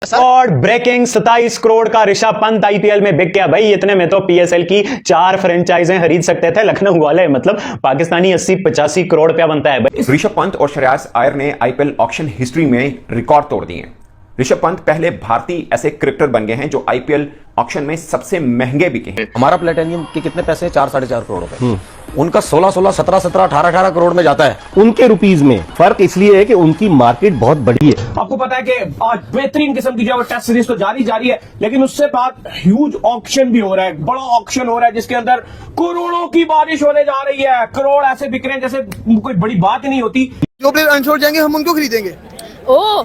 और ब्रेकिंग 27 करोड़ का ऋषभ पंत आईपीएल में बिक गया भाई। इतने में तो पीएसएल की 4 फ्रेंचाइजें खरीद सकते थे लखनऊ वाले। मतलब पाकिस्तानी 80-85 करोड़ रुपया बनता है भाई। ऋषभ पंत और श्रेयस अय्यर ने आईपीएल ऑक्शन हिस्ट्री में रिकॉर्ड तोड़ दिए। ऋषभ पंत पहले भारतीय ऐसे क्रिकेटर बन गए हैं जो आईपीएल ऑक्शन में सबसे महंगे बिके हैं। हमारा प्लेटिनियम के कितने पैसे हैं? 4-4.5 करोड़ रुपए। उनका 16-16, 17-17, 18-18 करोड़ में जाता है। उनके रुपीज में फर्क इसलिए है कि उनकी मार्केट बहुत बड़ी है। आपको पता है कि आज बेहतरीन किस्म की जो टेस्ट सीरीज तो जारी है, लेकिन उससे बाद ह्यूज ऑक्शन भी हो रहा है, बड़ा ऑक्शन हो रहा है जिसके अंदर करोड़ों की बारिश होने जा रही है। करोड़ ऐसे बिक रहे हैं जैसे कोई बड़ी बात ही नहीं होती। जो प्लेयर अनश्योर जाएंगे हम उनको खरीदेंगे। ओ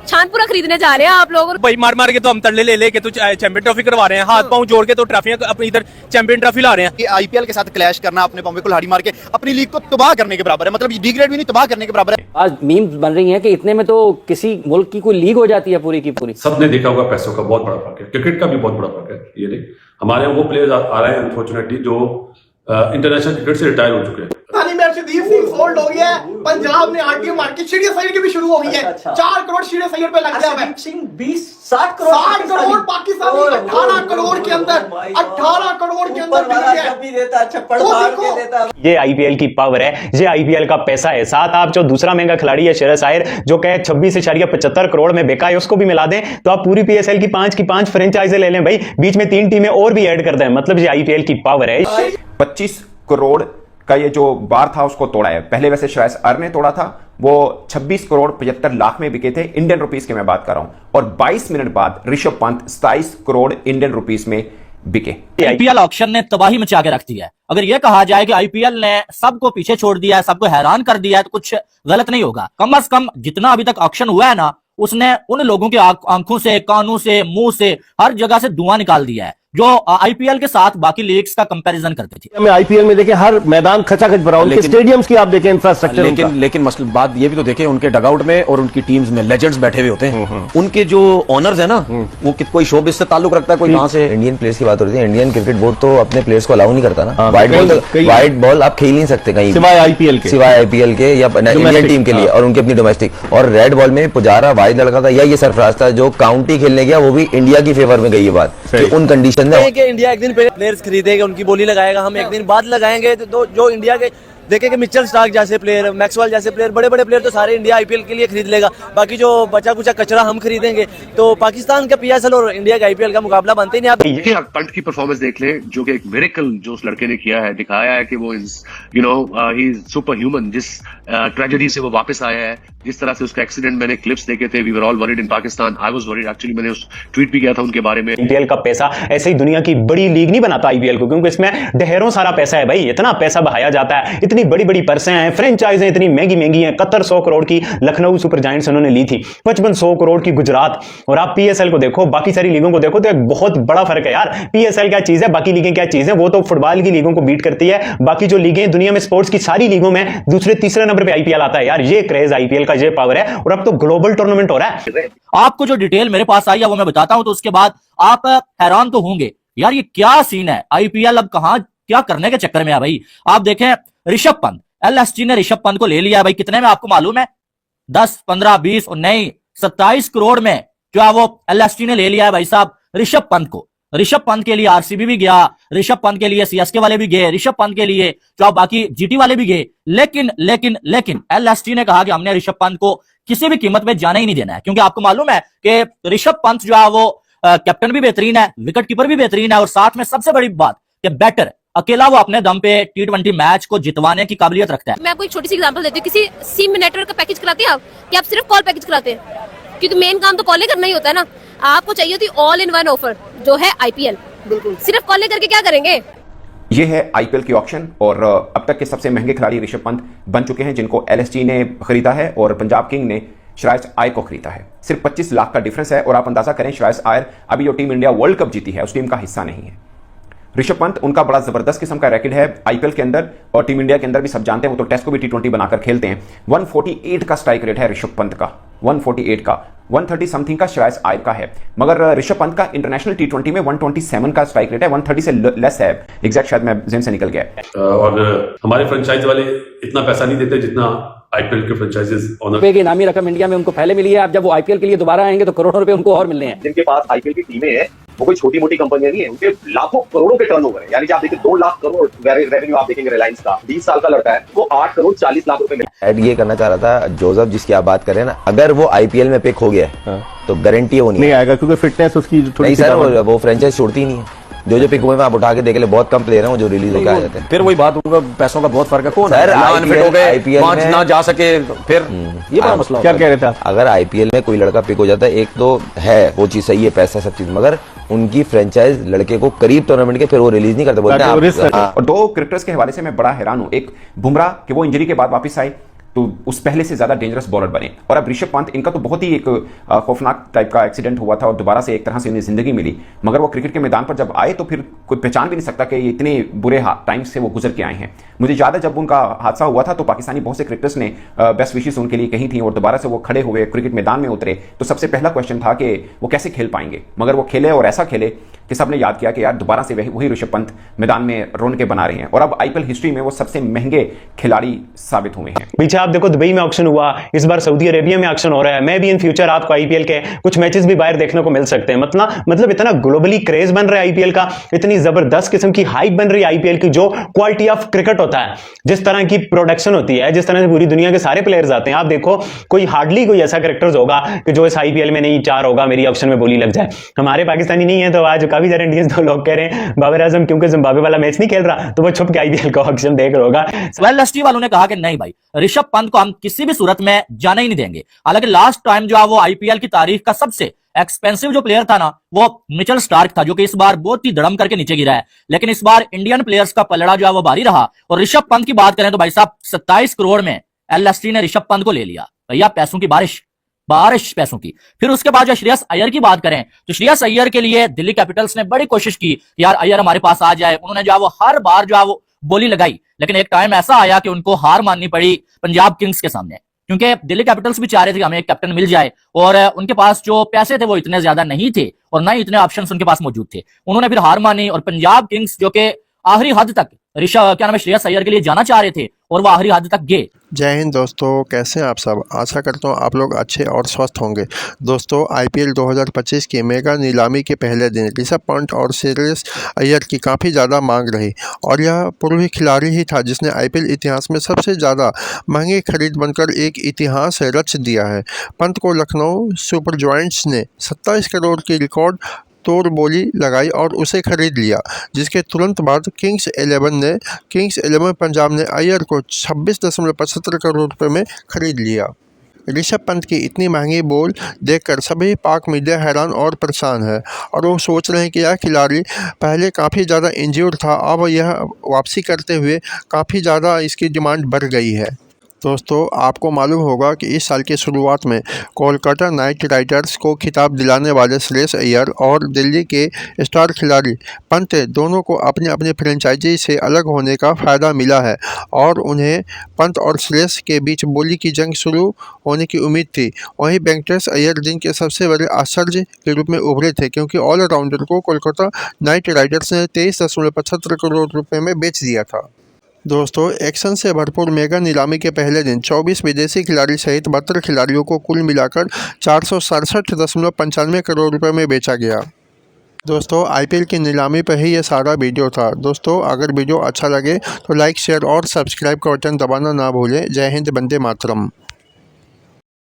चांदपुरा खरीदने जा रहे हैं आप लोग? भाई मार के तो हम तरले ले के तो चैंपियन ट्रॉफी करवा रहे हैं, हाथ पांव जोड़ के तो ट्रॉफियां अपनी इधर चैंपियन ट्रॉफी ला रहे हैं। आईपीएल के साथ क्लैश करना, अपने पांव पे कुल्हाड़ी मार के अपनी लीग को तबाह करने के बराबर है। मतलब डिग्रेड भी नहीं, तबाह करने के बराबर है। आज मीम्स बन रही हैं कि इतने में तो किसी मुल्क की कोई लीग हो जाती है पूरी की पूरी। सबने देखा होगा पैसों का बहुत बड़ा फर्क है, क्रिकेट का भी बहुत बड़ा फर्क है। ये नहीं, हमारे यहाँ वो प्लेयर्स आ रहे हैं अनफॉर्चुनेटली जो इंटरनेशनल क्रिकेट से रिटायर हो चुके हैं। फोल्ड हो गया है। पंजाब ने आरटीओ मार्केट शीड़े सैर की भी शुरू हो गई है। 4 करोड़ शीड़े सैर पे लग गया है। 60 करोड़ पाकिस्तानी 18 करोड़ के अंदर 18 करोड़ के अंदर ये आईपीएल की पावर है, ये आईपीएल का पैसा है। साथ आप जो दूसरा महंगा खिलाड़ी है श्रेयस अय्यर जो कहे 26.75 करोड़ में बेका है, उसको भी मिला दें तो आप पूरी पीएसएल की 5 फ्रेंचाइजें ले लें भाई। बीच में 3 टीमें और भी ऐड कर दें। मतलब ये आईपीएल की पावर है। 25 करोड़ का ये जो बार था उसको तोड़ा है। पहले वैसे श्रेयस अय्यर ने तोड़ा था, वो 26 करोड़ 75 लाख में बिके थे, इंडियन रुपीस की मैं बात कर रहा हूं। और 22 मिनट बाद ऋषभ पंत 27 करोड़ इंडियन रुपीस में बिके। आईपीएल ऑक्शन ने तबाही मचा के रख दी है। अगर यह कहा जाए कि आईपीएल ने सबको पीछे छोड़ दिया है, सबको हैरान कर दिया है, तो कुछ गलत नहीं होगा। कम से कम जितना अभी तक ऑक्शन हुआ है ना, उसने उन लोगों के आंखों से, कानों से, मुंह से, हर जगह से धुआं निकाल दिया है जो आईपीएल के साथ बाकी लीग्स का कंपैरिजन करते थे। हमें आईपीएल में देखें हर मैदान खचाखच भरा, उनके स्टेडियम्स की आप देखें इंफ्रास्ट्रक्चर। लेकिन मसला बात ये भी तो देखें, उनके डगआउट में और उनकी टीम्स में लेजेंड्स बैठे हुए होते हैं। उनके जो ओनर्स है ना, वो कोई शोबिज से ताल्लुक रखता है, कोई कहां से। इंडियन प्लेयर्स की बात हो रही है, इंडियन क्रिकेट बोर्ड तो अपने प्लेयर्स को अलाउ नहीं करता ना। वाइट बॉल आप खेल नहीं सकते कहीं सिवाय आईपीएल के या इंडियन टीम के लिए और उनकी अपनी डोमेस्टिक। और रेड बॉल में पुजारा वाइड लड़का था या ये सरफराज था जो काउंटी खेलने गया, वो भी इंडिया की फेवर में गई। ये बात उन कंडीशन में इंडिया एक दिन प्लेयर्स खरीदेगा, उनकी बोली लगाएगा, हम एक दिन बाद लगाएंगे। तो जो इंडिया के देखेंगे मिचेल स्टार्क जैसे प्लेयर, मैक्सवेल जैसे प्लेयर, बड़े बड़े प्लेयर तो सारे इंडिया आईपीएल के लिए खरीद लेगा। बाकी जो बचा कुचा कचरा हम खरीदेंगे। तो पाकिस्तान का पीएसएल और इंडिया का आईपीएल का मुकाबला बनते ही नहीं। आप पंत की परफॉर्मेंस देख ले, जो कि एक मिरेकल जो उस लड़के ने किया है, दिखाया है कि वो ही इज सुपर ह्यूमन। जिस ट्रेजेडी से वो वापस आया है, जिस तरह से उसका एक्सीडेंट, मैंने क्लिप्स देखे थे। We were all worried in Pakistan, I was worried actually. मैंने उस ट्वीट भी किया था उनके बारे में। आईपीएल का पैसा ऐसे ही दुनिया की बड़ी लीग नहीं बनाता आईपीएल को, क्योंकि इसमें ढेरों सारा पैसा है भाई। इतना पैसा बहाया जाता है, इतनी बड़ी बड़ी पर्सें हैं, फ्रेंचाइजें इतनी महंगी हैं। कतर 100 करोड़ की लखनऊ सुपर जायंट्स उन्होंने ली थी, 5500 करोड़ की गुजरात। और आप पीएसएल को देखो, बाकी सारी लीगों को देखो, तो एक बहुत बड़ा फर्क है यार। पीएसएल क्या चीज है, बाकी लीगें क्या चीज है। वो तो फुटबॉल की लीगों को बीट करती है। बाकी जो लीगें दुनिया में स्पोर्ट्स की सारी लीगों में दूसरे तीसरे नंबर पे आईपीएल आता है यार। ये क्रेज आईपीएल का, ये पावर है। और अब तो ग्लोबल टूर्नामेंट हो रहा है। आपको जो डिटेल मेरे पास आई है वो मैं बताता हूं, तो उसके बाद आप हैरान तो होंगे यार, ये क्या सीन है। आईपीएल अब कहां क्या करने के चक्कर में है भाई। आप देखें, ऋषभ पंत, एलएसजी ने ऋषभ पंत को ले लिया भाई। कितने में आपको मालूम है? 10, 15, 20 और नहीं 27 करोड़ में जो है वो एलएसजी ने ले लिया है भाई साहब ऋषभ पंत को। ऋषभ पंत के लिए आरसीबी भी गया, ऋषभ पंत के लिए सीएसके वाले भी गए, ऋषभ पंत के लिए जो बाकी जीटी वाले भी गए। लेकिन एलएसजी ने कहा कि हमने ऋषभ पंत को किसी भी कीमत पे जाना ही नहीं देना है, क्योंकि आपको मालूम है कि ऋषभ पंत जो है वो कैप्टन भी बेहतरीन है, विकेट कीपर भी बेहतरीन है, और साथ में सबसे बड़ी बात कि बैटर अकेला वो अपने दम पे T20 मैच को जितवाने की काबिलियत रखता है। मैं आपको एक छोटी सी एग्जांपल देती हूँ। किसी सिम नेटवर्क का पैकेज कराते हैं आप, कि आप सिर्फ कॉल पैकेज कराते हैं? क्योंकि मेन काम तो कॉल करना ही होता है ना। आपको चाहिए होती ऑल इन वन ऑफर जो है आईपीएल। बिल्कुल, सिर्फ कॉल करके क्या करेंगे। ये है आईपीएल की ऑक्शन। और अब तक के सबसे महंगे खिलाड़ी ऋषभ पंत बन चुके हैं, जिनको एलएसजी ने खरीदा है और पंजाब किंग ने श्रेयस अय्यर को खरीदा है। सिर्फ 25 लाख का डिफरेंस है। और आप अंदाजा करें, श्रेयस अय्यर अभी जो टीम इंडिया वर्ल्ड कप जीती है उस टीम का हिस्सा नहीं है। ऋषभ पंत, उनका बड़ा जबरदस्त किस्म का रैकेट है आईपीएल के अंदर और टीम इंडिया के अंदर भी। सब जानते हैं वो तो टेस्ट को भी T20 बनाकर खेलते हैं। 148 का स्ट्राइक रेट है ऋषभ पंत का, 148 का। 130 समथिंग का श्रेयस अय्यर का है। मगर ऋषभ पंत का इंटरनेशनल T20 में 127 का स्ट्राइक रेट है, 130 से लेस है। एग्जैक्ट शायद मैं जेन से निकल गया। और हमारे फ्रेंचाइज वाले इतना पैसा नहीं देते जितना आईपीएल के फ्रेंचाइजीज रुपए की इनामी रकम इंडिया में उनको पहले मिली है। अब जब वो आईपीएल के लिए दोबारा आएंगे तो करोड़ों रुपए उनको और मिलने हैं। जिनके पास आईपीएल की टीमें हैं वो कोई छोटी मोटी कंपनियां नहीं है, उनके लाखों करोड़ों के टर्नओवर है। यानी कि आप देखिए 2 लाख करोड़ रेवेन्यू आप देखेंगे रिलायंस का, 20 साल का लड़का है, वो 8 करोड़ 40 लाख रुपए मिले। ऐड ये करना चाह रहा था जोसेफ जिसकी आप बात कर रहे हैं ना, अगर वो आईपीएल में पिक हो गया है, तो गारंटी वो नहीं आएगा क्योंकि फिटनेस उसकी नहीं सर, वो फ्रेंचाइज छोड़ती ही नहीं है। जो पिक हुए में आप उठा के देख ले, बहुत कम प्लेयर हैं जो रिलीज होकर आ जाते हैं। फिर वही बात होगा, पैसों का बहुत फर्क है। कौन सर अनफिट हो गए, मैच ना जा सके, फिर ये बड़ा मसला क्या कह रहे थे? अगर आईपीएल में कोई लड़का पिक हो जाता है, एक तो है वो चीज सही है, पैसा सब चीज, मगर उनकी फ्रेंचाइज लड़के को करीब टूर्नामेंट के फिर वो रिलीज नहीं करते, बोलते हैं। और 2 क्रिकेटर्स के हवाले से मैं बड़ा हैरान हूं। एक बुमराह कि वो इंजरी के बाद वापस आए तो उस पहले से ज्यादा डेंजरस बॉलर बने, और अब ऋषभ पंत, इनका तो बहुत ही एक खौफनाक टाइप का एक्सीडेंट हुआ था और दोबारा से एक तरह से इन्हें जिंदगी मिली, मगर वो क्रिकेट के मैदान पर जब आए तो फिर कोई पहचान भी नहीं सकता कि ये इतने बुरे टाइम से वो गुजर के आए हैं। मुझे याद है जब उनका हादसा हुआ था तो पाकिस्तानी बहुत से क्रिकेटर्स ने बेस्ट विशेस उनके लिए कही थी, और दोबारा से वो खड़े हुए क्रिकेट मैदान में उतरे तो सबसे पहला क्वेश्चन था कि वो कैसे खेल पाएंगे, मगर वो खेले और ऐसा खेले कि सबने याद किया कि यार दोबारा से वही ऋषभ पंत मैदान में रौनकें बना रहे हैं, और अब आईपीएल हिस्ट्री में वो सबसे महंगे खिलाड़ी साबित हुए हैं। पीछे आप देखो दुबई में ऑक्शन हुआ, इस बार सऊदी अरेबिया में ऑक्शन हो रहा है। मैं भी इन फ्यूचर आपको आईपीएल के कुछ मैचेस भी बाहर देखने को मिल सकते हैं। मतलब इतना ग्लोबली क्रेज बन रहा है आईपीएल का, इतनी जबरदस्त किस्म की हाइप बन रही है आईपीएल की। जो क्वालिटी ऑफ क्रिकेट होता है, जिस तरह की प्रोडक्शन होती है, जिस तरह से पूरी दुनिया के सारे प्लेयर्स आते हैं, आप देखो कोई हार्डली कोई ऐसा करेक्टर्स होगा कि जो इस आईपीएल में नहीं 4 होगा मेरी ऑक्शन में बोली लग जाए। हमारे पाकिस्तानी नहीं है, तो आज काफी सारे इंडियंस तो लोग कह रहे हैं बाबर आजम क्योंकि जिम्बाब्वे वाला मैच नहीं खेल रहा तो वो छुप के आईपीएल का ऑक्शन देख रहा होगा। वेल वालों ने कहा कि नहीं भाई, ऋषभ पंत को हम किसी भी सूरत में जाने ही नहीं देंगे। हालांकि लास्ट टाइम जो है वो आईपीएल की तारीख का सबसे एक्सपेंसिव जो प्लेयर था ना, वो मिचेल स्टार्क था, जो कि इस बार बहुत ही धड़म करके नीचे गिरा है। लेकिन इस बार इंडियन प्लेयर्स का पलड़ा जो है वो भारी रहा। और ऋषभ पंत की बात करें तो भाई साहब 27 करोड़ में एलएसटी ने ऋषभ पंत को ले लिया। भैया पैसों की बारिश पैसों की। फिर उसके बाद जो श्रेयस अय्यर की बात करें तो श्रेयस अय्यर के लिए दिल्ली कैपिटल्स ने बड़ी कोशिश की, यार अय्यर हमारे पास आ जाए। उन्होंने जो है वो हर बार जो है वो बोली लगाई, लेकिन एक टाइम ऐसा आया कि उनको हार माननी पड़ी पंजाब किंग्स के सामने, क्योंकि दिल्ली कैपिटल्स भी चाह रहे थे कि हमें एक कैप्टन मिल जाए, और उनके पास जो पैसे थे वो इतने ज्यादा नहीं थे और ना ही इतने ऑप्शंस उनके पास मौजूद थे। उन्होंने फिर हार मानी और पंजाब किंग्स जो कि आखिरी हद तक श्रेयस अय्यर के लिए जाना चाह रहे थे और वो आखिरी हद तक गए। जय हिंद दोस्तों, कैसे हैं आप सब। आशा करता हूँ आप लोग अच्छे और स्वस्थ होंगे। दोस्तों आईपीएल 2025 की मेगा नीलामी के पहले दिन ऋषभ पंत और श्रेयस अय्यर की काफ़ी ज़्यादा मांग रही, और यह पूर्वी खिलाड़ी ही था जिसने आईपीएल इतिहास में सबसे ज़्यादा महंगी खरीद बनकर एक इतिहास रच दिया है। पंत को लखनऊ सुपर जायंट्स ने 27 करोड़ की रिकॉर्ड तोड़ बोली लगाई और उसे खरीद लिया, जिसके तुरंत बाद किंग्स 11 पंजाब ने अय्यर को 26.75 करोड़ रुपए में खरीद लिया। ऋषभ पंत की इतनी महंगी बॉल देखकर सभी पाक मीडिया हैरान और परेशान है, और वो सोच रहे हैं कि यह खिलाड़ी पहले काफ़ी ज़्यादा इंज्योर्ड था, अब यह वापसी करते हुए काफ़ी ज़्यादा इसकी डिमांड बढ़ गई है। दोस्तों आपको मालूम होगा कि इस साल की शुरुआत में कोलकाता नाइट राइडर्स को खिताब दिलाने वाले श्रेयस अय्यर और दिल्ली के स्टार खिलाड़ी पंत दोनों को अपनी अपनी फ्रेंचाइजी से अलग होने का फ़ायदा मिला है, और उन्हें पंत और श्रेयस के बीच बोली की जंग शुरू होने की उम्मीद थी। वहीं वेंकटेश अय्यर दिन के सबसे बड़े आश्चर्य के रूप में उभरे थे, क्योंकि ऑलराउंडर को कोलकाता नाइट राइडर्स ने 23.75 करोड़ रुपये में बेच दिया था। दोस्तों एक्शन से भरपूर मेगा नीलामी के पहले दिन 24 विदेशी खिलाड़ी सहित 72 खिलाड़ियों को कुल मिलाकर 467.95 करोड़ रुपए में बेचा गया। दोस्तों आईपीएल की नीलामी पर ही ये सारा वीडियो था। दोस्तों अगर वीडियो अच्छा लगे तो लाइक शेयर और सब्सक्राइब का बटन दबाना ना भूलें। जय हिंद, वंदे मातरम।